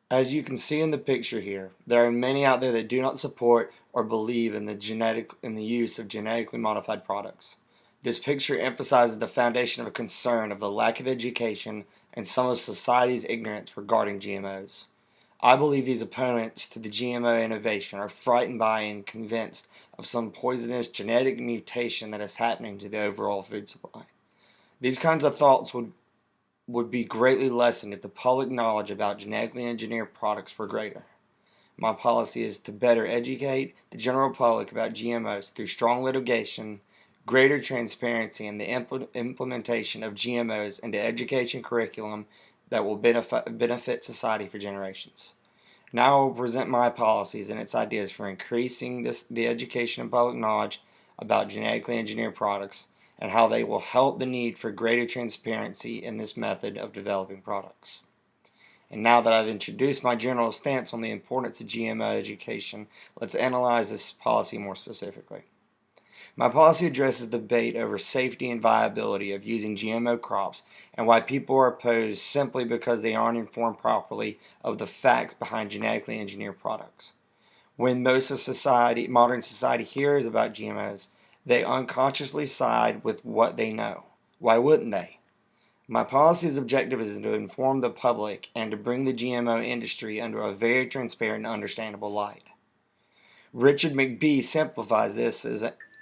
As you can see in the picture here, there are many out there that do not support or believe in the use of genetically modified products. This picture emphasizes the foundation of a concern of the lack of education and some of society's ignorance regarding GMOs. I believe these opponents to the GMO innovation are frightened by and convinced of some poisonous genetic mutation that is happening to the overall food supply. These kinds of thoughts would be greatly lessened if the public knowledge about genetically engineered products were greater. My policy is to better educate the general public about GMOs through strong litigation, greater transparency, and the implementation of GMOs into education curriculum that will benefit society for generations. Now I will present my policies and its ideas for increasing the education and public knowledge about genetically engineered products and how they will help the need for greater transparency in this method of developing products. And now that I've introduced my general stance on the importance of GMO education, let's analyze this policy more specifically. My policy addresses the debate over safety and viability of using GMO crops and why people are opposed simply because they aren't informed properly of the facts behind genetically engineered products. When most of modern society hears about GMOs, they unconsciously side with what they know. Why wouldn't they? My policy's objective is to inform the public and to bring the GMO industry under a very transparent and understandable light. Richard McBee simplifies this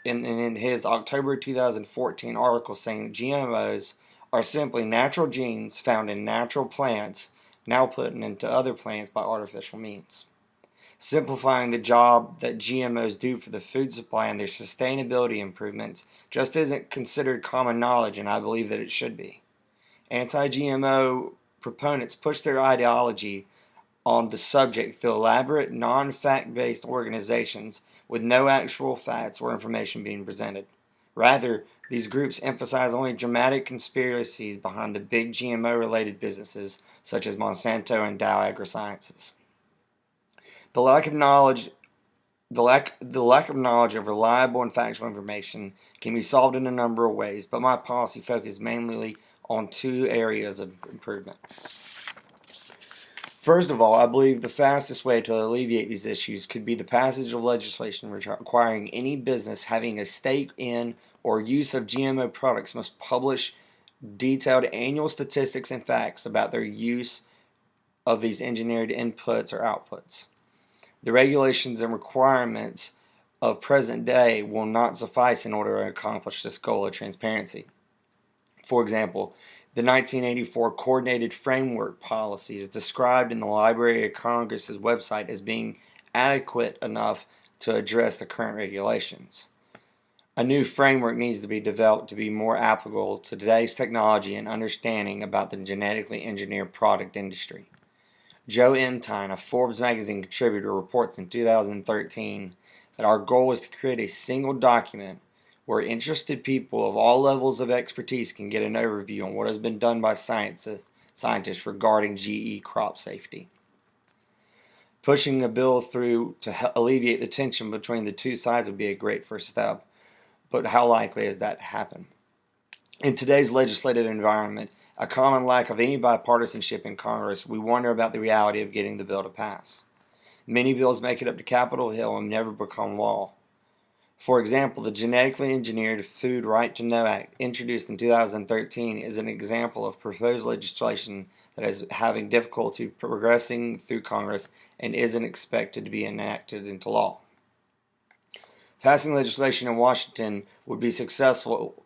in his October 2014 article, saying that GMOs are simply natural genes found in natural plants now put into other plants by artificial means. Simplifying the job that GMOs do for the food supply and their sustainability improvements just isn't considered common knowledge, and I believe that it should be. Anti-GMO proponents push their ideology on the subject through elaborate, non-fact-based organizations with no actual facts or information being presented. Rather, these groups emphasize only dramatic conspiracies behind the big GMO-related businesses such as Monsanto and Dow AgroSciences. The lack of knowledge of reliable and factual information can be solved in a number of ways, but my policy focuses mainly on two areas of improvement. First of all, I believe the fastest way to alleviate these issues could be the passage of legislation requiring any business having a stake in or use of GMO products must publish detailed annual statistics and facts about their use of these engineered inputs or outputs. The regulations and requirements of present day will not suffice in order to accomplish this goal of transparency. For example, the 1984 Coordinated Framework Policy is described in the Library of Congress's website as being adequate enough to address the current regulations. A new framework needs to be developed to be more applicable to today's technology and understanding about the genetically engineered product industry. Joe Entine, a Forbes magazine contributor, reports in 2013 that our goal is to create a single document where interested people of all levels of expertise can get an overview on what has been done by scientists regarding GE crop safety. Pushing a bill through to alleviate the tension between the two sides would be a great first step, but how likely is that to happen? In today's legislative environment, a common lack of any bipartisanship in Congress, we wonder about the reality of getting the bill to pass. Many bills make it up to Capitol Hill and never become law. For example, the Genetically Engineered Food Right to Know Act, introduced in 2013, is an example of proposed legislation that is having difficulty progressing through Congress and isn't expected to be enacted into law. Passing legislation in Washington would be a successful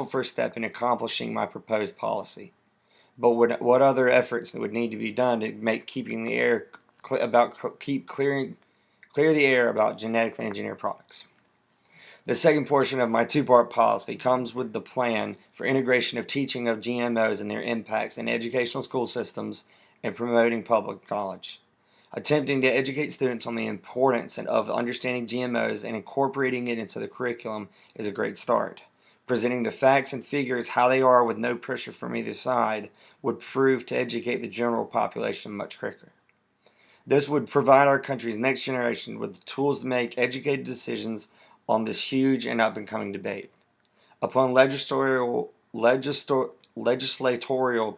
first step in accomplishing my proposed policy. But what other efforts would need to be done to make clear the air about genetically engineered products? The second portion of my two-part policy comes with the plan for integration of teaching of GMOs and their impacts in educational school systems and promoting public knowledge. Attempting to educate students on the importance of understanding GMOs and incorporating it into the curriculum is a great start. Presenting the facts and figures how they are with no pressure from either side would prove to educate the general population much quicker. This would provide our country's next generation with the tools to make educated decisions on this huge and up-and-coming debate. Upon legislatorial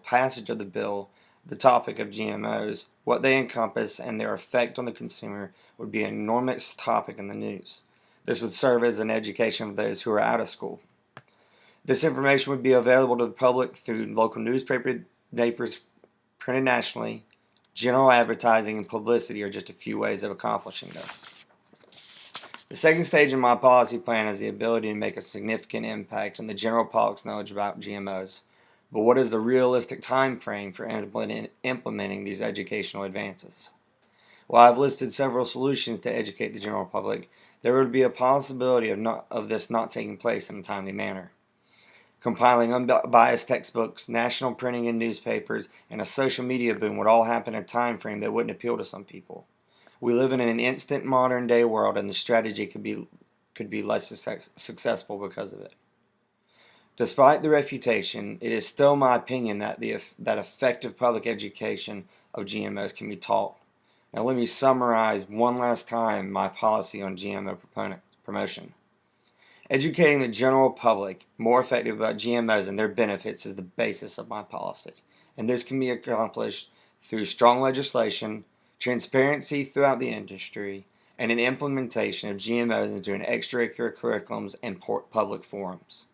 passage of the bill, the topic of GMOs, what they encompass, and their effect on the consumer would be an enormous topic in the news. This would serve as an education for those who are out of school. This information would be available to the public through local newspapers printed nationally. General advertising and publicity are just a few ways of accomplishing this. The second stage in my policy plan is the ability to make a significant impact on the general public's knowledge about GMOs. But what is the realistic time frame for implementing these educational advances? While I've listed several solutions to educate the general public, there would be a possibility of this not taking place in a timely manner. Compiling unbiased textbooks, national printing in newspapers, and a social media boom would all happen in a time frame that wouldn't appeal to some people. We live in an instant modern day world, and the strategy could be less successful because of it. Despite the refutation, it is still my opinion that that effective public education of GMOs can be taught. Now let me summarize one last time my policy on GMO promotion. Educating the general public more effective about GMOs and their benefits is the basis of my policy, and this can be accomplished through strong legislation, transparency throughout the industry, and an implementation of GMOs into extracurricular curriculums and public forums.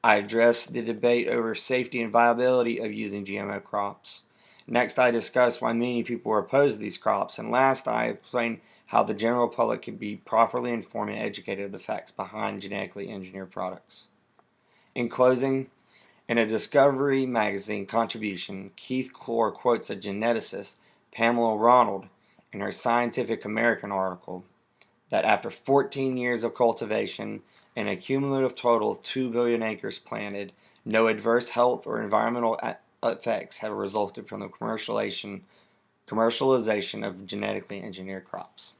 I address the debate over safety and viability of using GMO crops. Next, I discuss why many people are opposed to these crops, and last, I explain how the general public can be properly informed and educated of the facts behind genetically engineered products. In closing, in a Discovery magazine contribution, Keith Clore quotes a geneticist, Pamela Ronald, in her Scientific American article that after 14 years of cultivation and a cumulative total of 2 billion acres planted, no adverse health or environmental effects have resulted from the commercialization of genetically engineered crops.